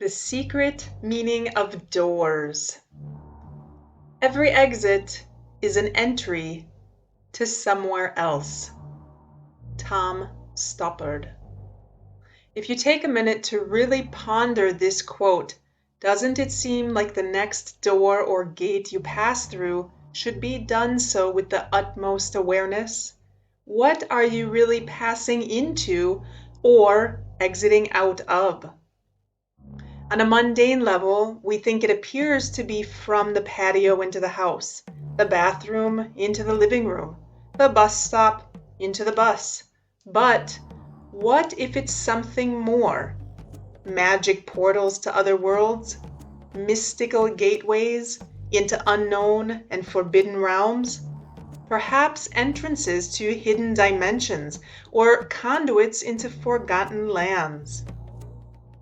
The secret meaning of doors. Every exit is an entry to somewhere else. Tom Stoppard. If you take a minute to really ponder this quote, doesn't it seem like the next door or gate you pass through should be done so with the utmost awareness? What are you really passing into or exiting out of? On a mundane level, we think it appears to be from the patio into the house, the bathroom into the living room, the bus stop into the bus. But what if it's something more? Magic portals to other worlds? Mystical gateways into unknown and forbidden realms? Perhaps entrances to hidden dimensions or conduits into forgotten lands?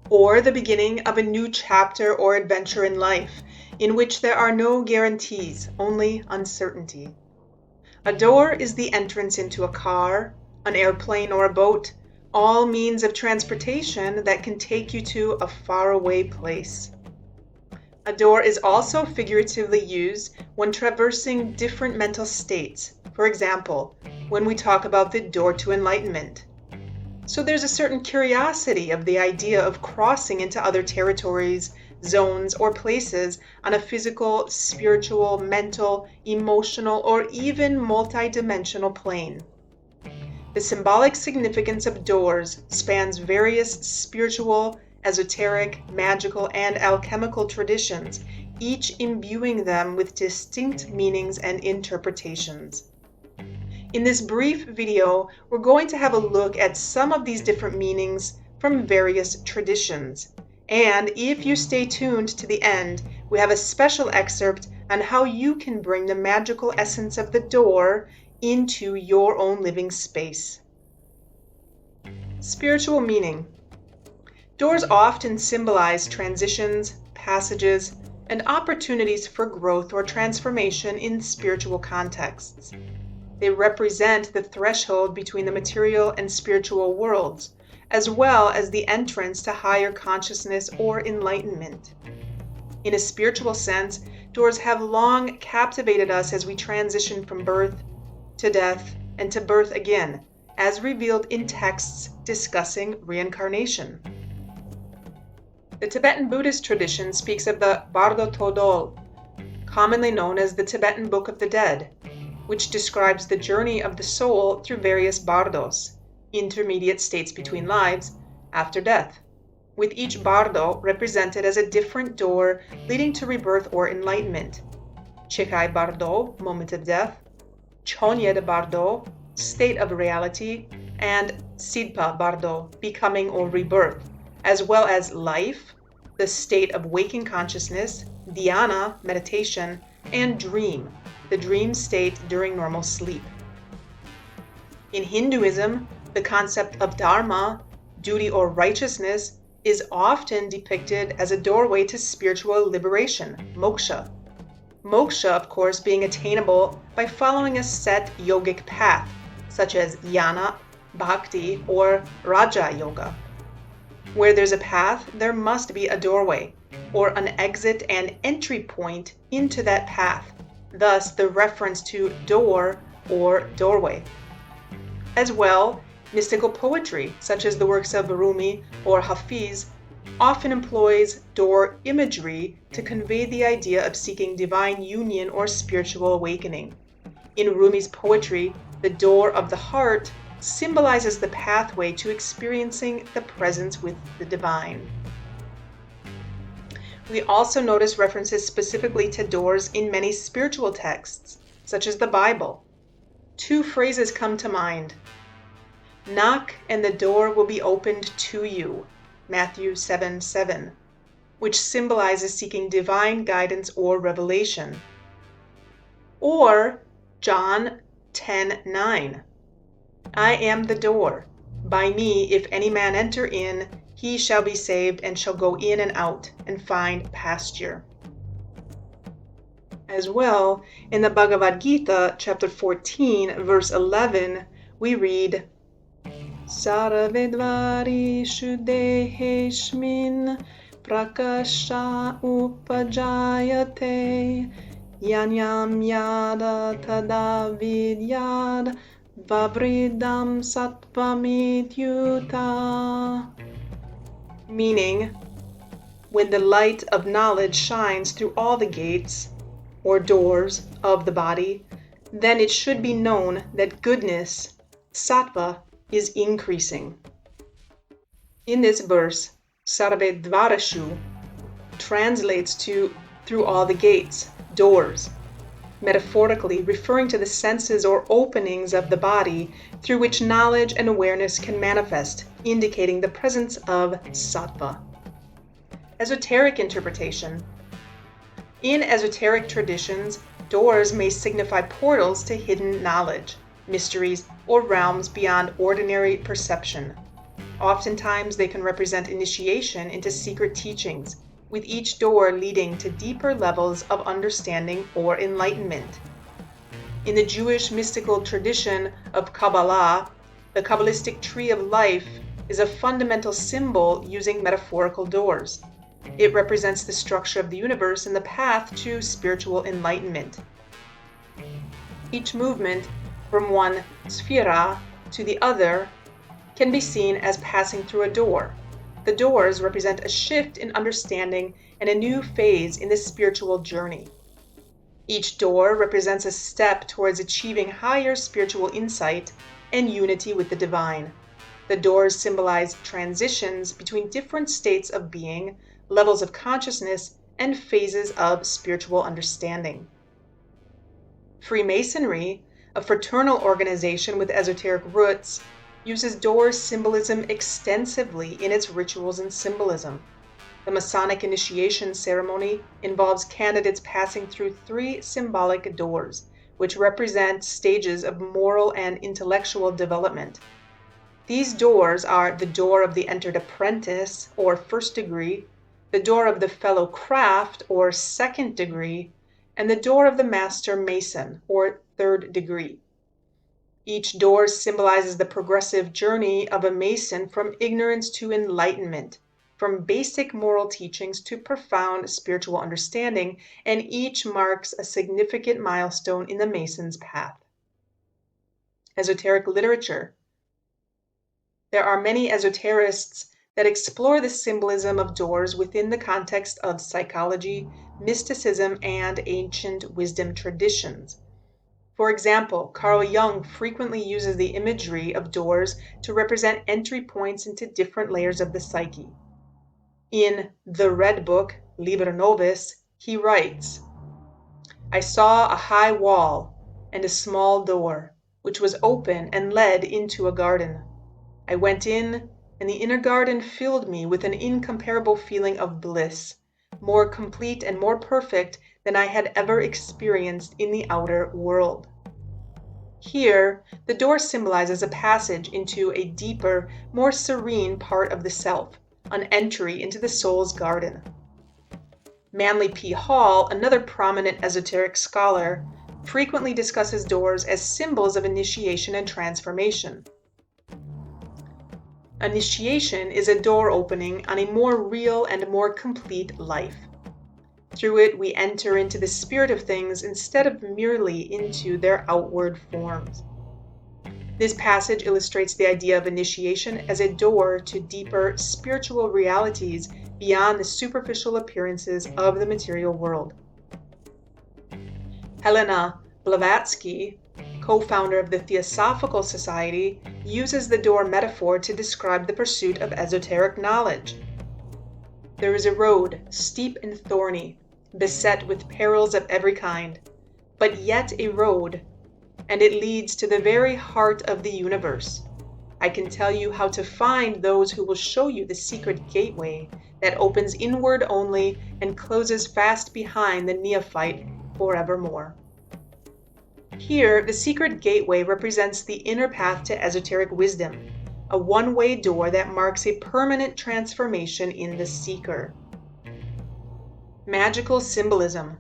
Or the beginning of a new chapter or adventure in life, in which there are no guarantees, only uncertainty. A door is the entrance into a car, an airplane, or a boat, all means of transportation that can take you to a faraway place. A door is also figuratively used when traversing different mental states, for example, when we talk about the door to enlightenment. So there's a certain curiosity of the idea of crossing into other territories, zones, or places on a physical, spiritual, mental, emotional, or even multidimensional plane. The symbolic significance of doors spans various spiritual, esoteric, magical, and alchemical traditions, each imbuing them with distinct meanings and interpretations. In this brief video, we're going to have a look at some of these different meanings from various traditions. And if you stay tuned to the end, we have a special excerpt on how you can bring the magical essence of the door into your own living space. Spiritual meaning. Doors often symbolize transitions, passages, and opportunities for growth or transformation in spiritual contexts. They represent the threshold between the material and spiritual worlds, as well as the entrance to higher consciousness or enlightenment. In a spiritual sense, doors have long captivated us as we transition from birth to death and to birth again, as revealed in texts discussing reincarnation. The Tibetan Buddhist tradition speaks of the Bardo Todol, commonly known as the Tibetan Book of the Dead, which describes the journey of the soul through various bardos, intermediate states between lives, after death, with each bardo represented as a different door leading to rebirth or enlightenment. Chikai Bardo, moment of death, Chonyed Bardo, state of reality, and Sidpa Bardo, becoming or rebirth, as well as life, the state of waking consciousness, dhyana, meditation, and dream, the dream state during normal sleep. In Hinduism, the concept of dharma, duty or righteousness, is often depicted as a doorway to spiritual liberation, moksha. Moksha, of course, being attainable by following a set yogic path, such as jnana, bhakti, or raja yoga. Where there's a path, there must be a doorway, or an exit and entry point into that path. Thus, the reference to door or doorway. As well, mystical poetry, such as the works of Rumi or Hafiz, often employs door imagery to convey the idea of seeking divine union or spiritual awakening. In Rumi's poetry, the door of the heart symbolizes the pathway to experiencing the presence with the divine. We also notice references specifically to doors in many spiritual texts, such as the Bible. Two phrases come to mind. Knock and the door will be opened to you, Matthew 7:7, which symbolizes seeking divine guidance or revelation. Or John 10:9, I am the door. By me, if any man enter in, he shall be saved and shall go in and out and find pasture. As well, in the Bhagavad Gita, chapter 14, verse 11, we read, Sarvedvarishu deheshmin prakasha upajayate yanyam yada tada vidyad vavridam satvamityuta. Meaning, when the light of knowledge shines through all the gates or doors of the body, then it should be known that goodness, sattva, is increasing. In this verse, sarve dvarashu translates to through all the gates, doors, metaphorically referring to the senses or openings of the body through which knowledge and awareness can manifest, indicating the presence of sattva. Esoteric interpretation. In esoteric traditions, doors may signify portals to hidden knowledge, mysteries, or realms beyond ordinary perception. Oftentimes, they can represent initiation into secret teachings, with each door leading to deeper levels of understanding or enlightenment. In the Jewish mystical tradition of Kabbalah, the Kabbalistic tree of life is a fundamental symbol using metaphorical doors. It represents the structure of the universe and the path to spiritual enlightenment. Each movement from one sphera to the other can be seen as passing through a door. The doors represent a shift in understanding and a new phase in the spiritual journey. Each door represents a step towards achieving higher spiritual insight and unity with the divine. The doors symbolize transitions between different states of being, levels of consciousness, and phases of spiritual understanding. Freemasonry, a fraternal organization with esoteric roots, uses door symbolism extensively in its rituals and symbolism. The Masonic initiation ceremony involves candidates passing through 3 symbolic doors, which represent stages of moral and intellectual development. These doors are the door of the entered apprentice, or first degree, the door of the fellow craft, or second degree, and the door of the master mason, or third degree. Each door symbolizes the progressive journey of a mason from ignorance to enlightenment, from basic moral teachings to profound spiritual understanding, and each marks a significant milestone in the mason's path. Esoteric literature. There are many esoterists that explore the symbolism of doors within the context of psychology, mysticism, and ancient wisdom traditions. For example, Carl Jung frequently uses the imagery of doors to represent entry points into different layers of the psyche. In The Red Book, Liber Novus, he writes, "I saw a high wall and a small door, which was open and led into a garden. I went in, and the inner garden filled me with an incomparable feeling of bliss, more complete and more perfect than I had ever experienced in the outer world." Here, the door symbolizes a passage into a deeper, more serene part of the self, an entry into the soul's garden. Manly P. Hall, another prominent esoteric scholar, frequently discusses doors as symbols of initiation and transformation. Initiation is a door opening on a more real and more complete life. Through it, we enter into the spirit of things instead of merely into their outward forms. This passage illustrates the idea of initiation as a door to deeper spiritual realities beyond the superficial appearances of the material world. Helena Blavatsky, co-founder of the Theosophical Society, uses the door metaphor to describe the pursuit of esoteric knowledge. There is a road, steep and thorny, beset with perils of every kind, but yet a road, and it leads to the very heart of the universe. I can tell you how to find those who will show you the secret gateway that opens inward only and closes fast behind the neophyte forevermore. Here, the secret gateway represents the inner path to esoteric wisdom, a one-way door that marks a permanent transformation in the seeker. Magical symbolism.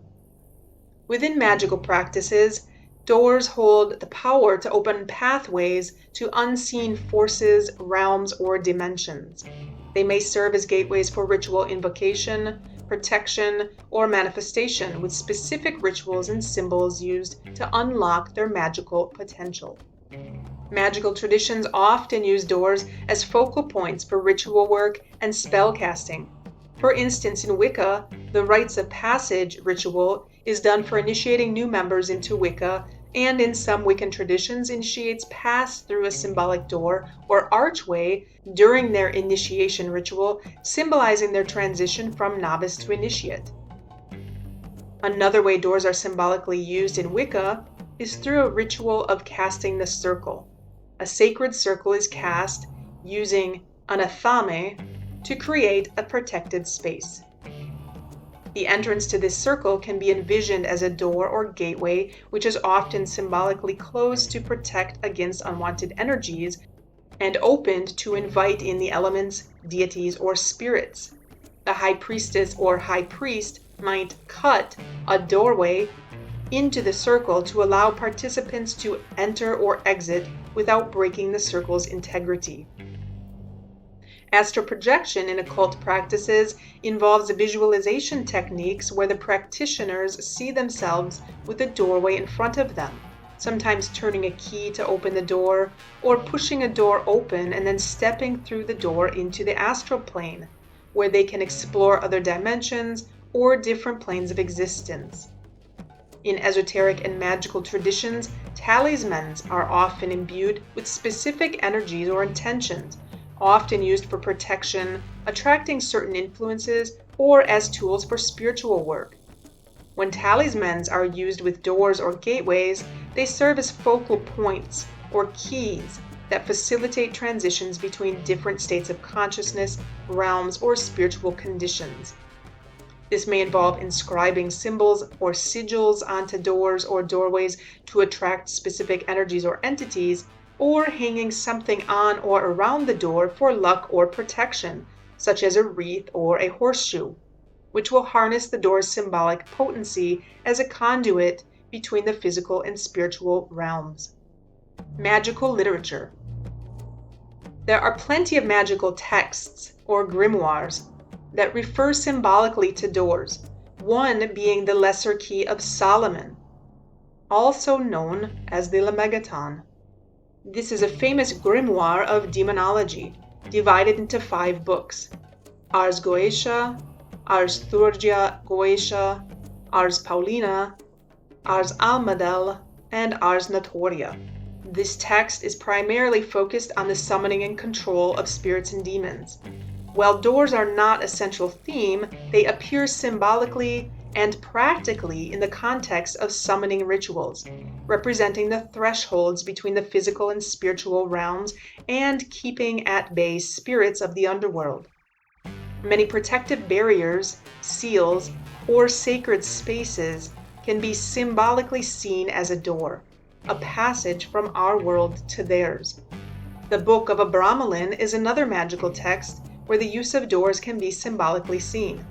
Within magical practices, doors hold the power to open pathways to unseen forces, realms, or dimensions. They may serve as gateways for ritual invocation, protection, or manifestation, with specific rituals and symbols used to unlock their magical potential. Magical traditions often use doors as focal points for ritual work and spell casting. For instance, in Wicca, the rites of passage ritual is done for initiating new members into Wicca, and in some Wiccan traditions, initiates pass through a symbolic door or archway during their initiation ritual, symbolizing their transition from novice to initiate. Another way doors are symbolically used in Wicca is through a ritual of casting the circle. A sacred circle is cast using anathame to create a protected space. The entrance to this circle can be envisioned as a door or gateway, which is often symbolically closed to protect against unwanted energies and opened to invite in the elements, deities, or spirits. The high priestess or high priest might cut a doorway into the circle to allow participants to enter or exit without breaking the circle's integrity. Astral projection in occult practices involves visualization techniques where the practitioners see themselves with a doorway in front of them, sometimes turning a key to open the door, or pushing a door open and then stepping through the door into the astral plane, where they can explore other dimensions or different planes of existence. In esoteric and magical traditions, talismans are often imbued with specific energies or intentions, often used for protection, attracting certain influences, or as tools for spiritual work. When talismans are used with doors or gateways, they serve as focal points or keys that facilitate transitions between different states of consciousness, realms, or spiritual conditions. This may involve inscribing symbols or sigils onto doors or doorways to attract specific energies or entities, or hanging something on or around the door for luck or protection, such as a wreath or a horseshoe, which will harness the door's symbolic potency as a conduit between the physical and spiritual realms. Magical literature. There are plenty of magical texts, or grimoires, that refer symbolically to doors, one being the Lesser Key of Solomon, also known as the Lemegeton. This is a famous grimoire of demonology, divided into 5 books: Ars Goetia, Ars Thurgia Goetia, Ars Paulina, Ars Almadel, and Ars Notoria. This text is primarily focused on the summoning and control of spirits and demons. While doors are not a central theme, they appear symbolically and practically in the context of summoning rituals, representing the thresholds between the physical and spiritual realms and keeping at bay spirits of the underworld. Many protective barriers, seals, or sacred spaces can be symbolically seen as a door, a passage from our world to theirs. The Book of Abramelin is another magical text where the use of doors can be symbolically seen.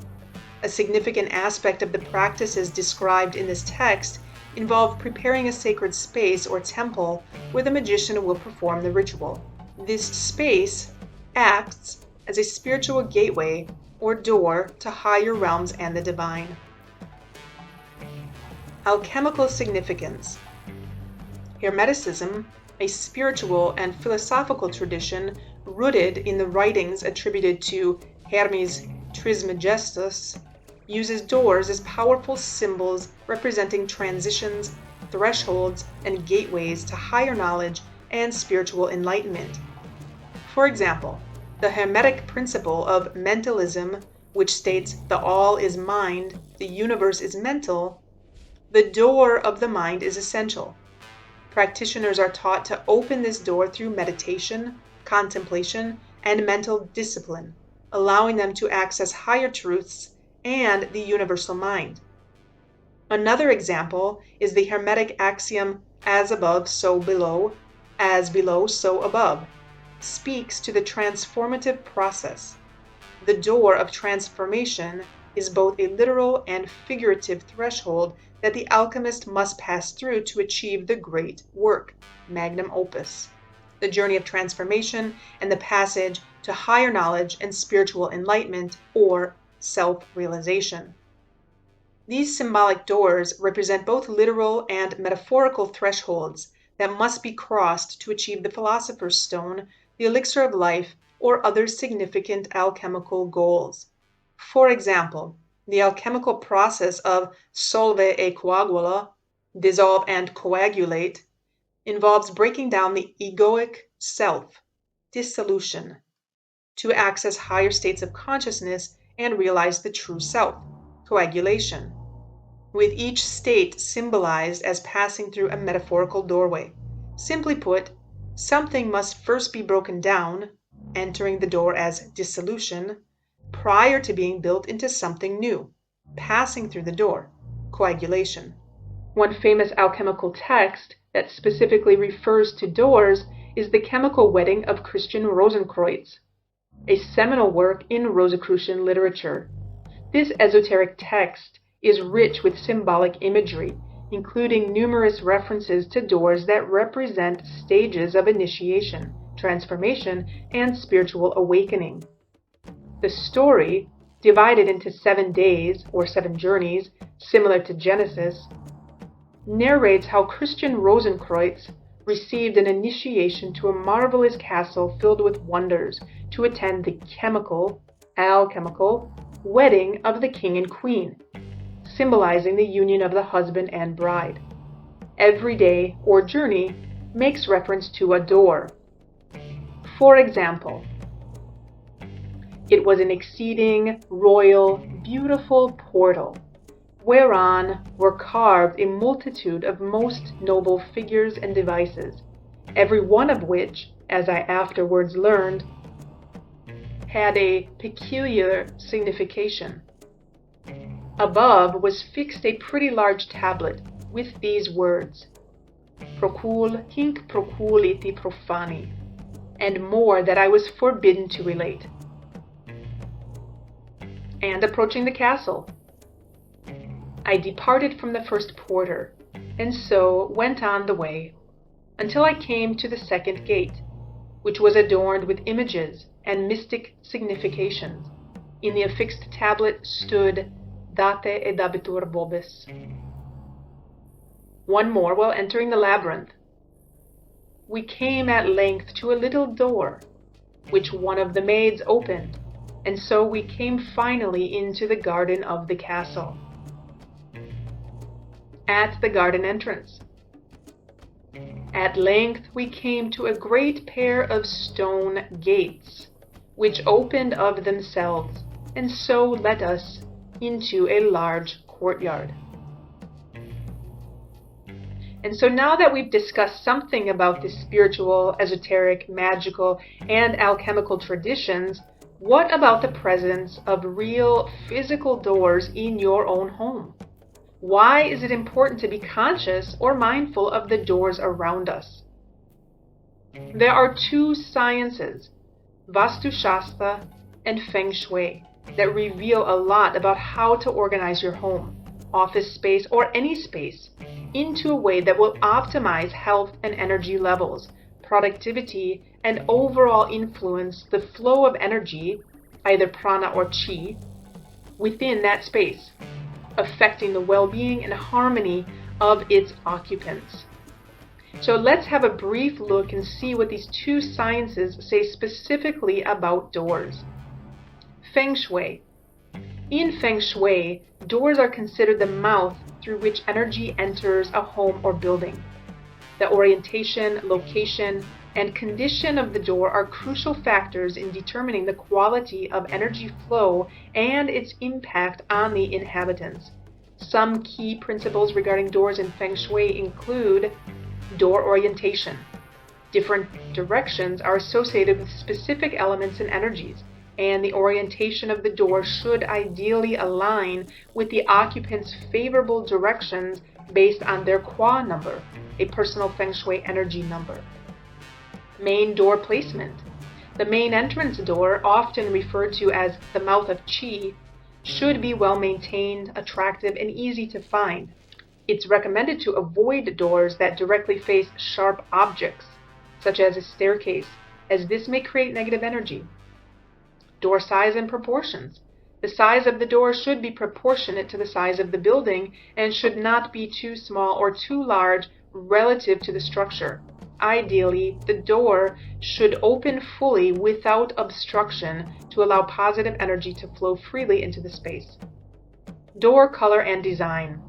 A significant aspect of the practices described in this text involve preparing a sacred space or temple where the magician will perform the ritual. This space acts as a spiritual gateway or door to higher realms and the divine. Alchemical significance. Hermeticism, a spiritual and philosophical tradition rooted in the writings attributed to Hermes Trismegistus, uses doors as powerful symbols representing transitions, thresholds, and gateways to higher knowledge and spiritual enlightenment. For example, the Hermetic principle of mentalism, which states the all is mind, the universe is mental, the door of the mind is essential. Practitioners are taught to open this door through meditation, contemplation, and mental discipline, allowing them to access higher truths and the universal mind. Another example is the Hermetic axiom, as above, so below, as below, so above, speaks to the transformative process. The door of transformation is both a literal and figurative threshold that the alchemist must pass through to achieve the great work, magnum opus. The journey of transformation and the passage to higher knowledge and spiritual enlightenment or self-realization. These symbolic doors represent both literal and metaphorical thresholds that must be crossed to achieve the Philosopher's Stone, the elixir of life, or other significant alchemical goals. For example, the alchemical process of solve e coagula, dissolve and coagulate, involves breaking down the egoic self, dissolution, to access higher states of consciousness and realize the true self, coagulation, with each state symbolized as passing through a metaphorical doorway. Simply put, something must first be broken down, entering the door as dissolution, prior to being built into something new, passing through the door, coagulation. One famous alchemical text that specifically refers to doors is The Chemical Wedding of Christian Rosenkreuz, a seminal work in Rosicrucian literature. This esoteric text is rich with symbolic imagery, including numerous references to doors that represent stages of initiation, transformation, and spiritual awakening. The story, divided into 7 days or 7 journeys, similar to Genesis, narrates how Christian Rosenkreuz received an initiation to a marvelous castle filled with wonders to attend the alchemical wedding of the king and queen, symbolizing the union of the husband and bride. Every day or journey makes reference to a door. For example, it was an exceeding royal, beautiful portal, whereon were carved a multitude of most noble figures and devices, every one of which, as I afterwards learned, had a peculiar signification. Above was fixed a pretty large tablet with these words, Procul hinc proculiti profani, and more that I was forbidden to relate. And approaching the castle, I departed from the first porter, and so went on the way, until I came to the second gate, which was adorned with images and mystic significations. In the affixed tablet stood Date et dabitur vobis. One more while entering the labyrinth. We came at length to a little door, which one of the maids opened, and so we came finally into the garden of the castle. At the garden entrance, at length we came to a great pair of stone gates, which opened of themselves, and so let us into a large courtyard. And so now that we've discussed something about the spiritual, esoteric, magical, and alchemical traditions, what about the presence of real physical doors in your own home? Why is it important to be conscious or mindful of the doors around us? There are 2 sciences, Vastu Shastra and Feng Shui, that reveal a lot about how to organize your home, office space, or any space into a way that will optimize health and energy levels, productivity, and overall influence the flow of energy, either prana or chi, within that space, affecting the well-being and harmony of its occupants. So let's have a brief look and see what these 2 sciences say specifically about doors. Feng Shui. In Feng Shui, doors are considered the mouth through which energy enters a home or building. The orientation, location, and condition of the door are crucial factors in determining the quality of energy flow and its impact on the inhabitants. Some key principles regarding doors in Feng Shui include door orientation. Different directions are associated with specific elements and energies, and the orientation of the door should ideally align with the occupant's favorable directions based on their Qua number, a personal Feng Shui energy number. Main door placement. The main entrance door, often referred to as the mouth of Qi, should be well maintained, attractive, and easy to find. It's recommended to avoid doors that directly face sharp objects, such as a staircase, as this may create negative energy. Door size and proportions. The size of the door should be proportionate to the size of the building and should not be too small or too large relative to the structure. Ideally, the door should open fully without obstruction to allow positive energy to flow freely into the space. Door color and design.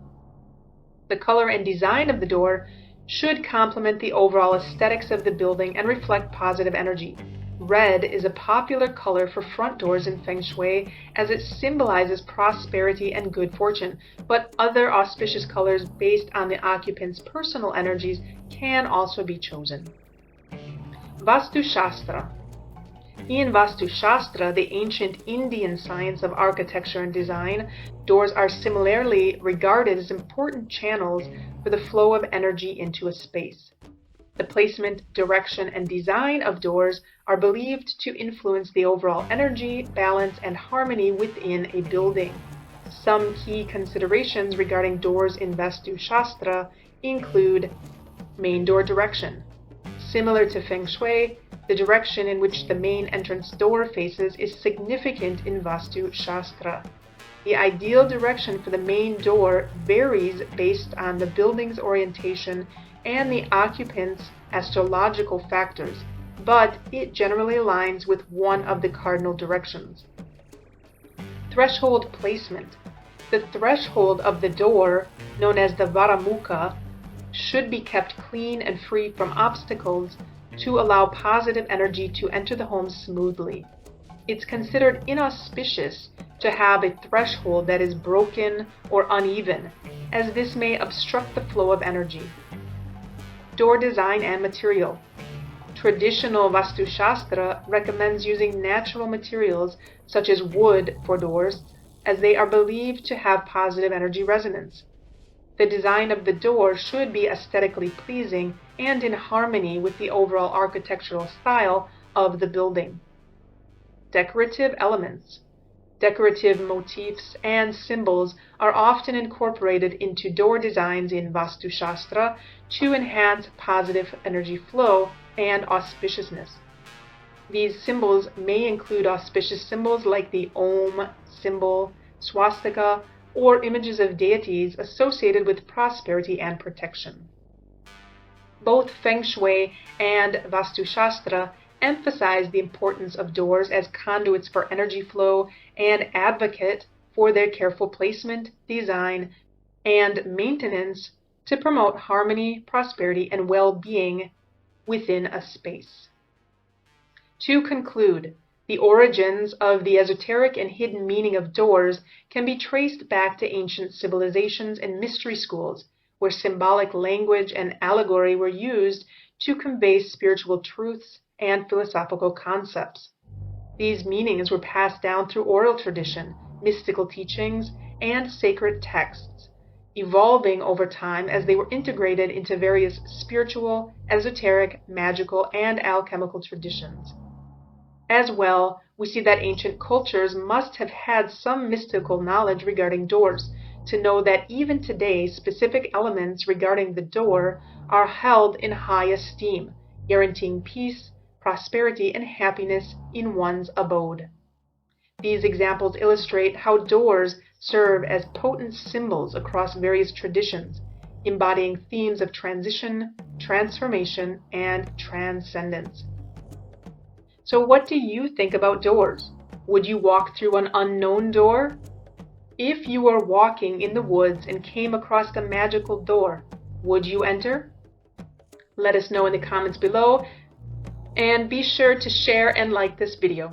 The color and design of the door should complement the overall aesthetics of the building and reflect positive energy. Red is a popular color for front doors in Feng Shui as it symbolizes prosperity and good fortune, but other auspicious colors based on the occupant's personal energies can also be chosen. Vastu Shastra. In Vastu Shastra, the ancient Indian science of architecture and design, doors are similarly regarded as important channels for the flow of energy into a space. The placement, direction, and design of doors are believed to influence the overall energy, balance, and harmony within a building. Some key considerations regarding doors in Vastu Shastra include main door direction. Similar to Feng Shui, the direction in which the main entrance door faces is significant in Vastu Shastra. The ideal direction for the main door varies based on the building's orientation and the occupant's astrological factors, but it generally aligns with one of the cardinal directions. Threshold placement. The threshold of the door, known as the Varamukha, should be kept clean and free from obstacles to allow positive energy to enter the home smoothly. It's considered inauspicious to have a threshold that is broken or uneven, as this may obstruct the flow of energy. Door design and material. Traditional Vastu Shastra recommends using natural materials such as wood for doors, as they are believed to have positive energy resonance. The design of the door should be aesthetically pleasing and in harmony with the overall architectural style of the building. Decorative elements. Decorative motifs and symbols are often incorporated into door designs in Vastu Shastra to enhance positive energy flow and auspiciousness. These symbols may include auspicious symbols like the Om symbol, swastika, or images of deities associated with prosperity and protection. Both Feng Shui and Vastu Shastra emphasize the importance of doors as conduits for energy flow and advocate for their careful placement, design, and maintenance to promote harmony, prosperity, and well-being within a space. To conclude, the origins of the esoteric and hidden meaning of doors can be traced back to ancient civilizations and mystery schools, where symbolic language and allegory were used to convey spiritual truths and philosophical concepts. These meanings were passed down through oral tradition, mystical teachings, and sacred texts, evolving over time as they were integrated into various spiritual, esoteric, magical, and alchemical traditions. As well, we see that ancient cultures must have had some mystical knowledge regarding doors to know that even today specific elements regarding the door are held in high esteem, guaranteeing peace, prosperity, and happiness in one's abode. These examples illustrate how doors serve as potent symbols across various traditions, embodying themes of transition, transformation, and transcendence. So what do you think about doors? Would you walk through an unknown door? If you were walking in the woods and came across a magical door, would you enter? Let us know in the comments below, and be sure to share and like this video.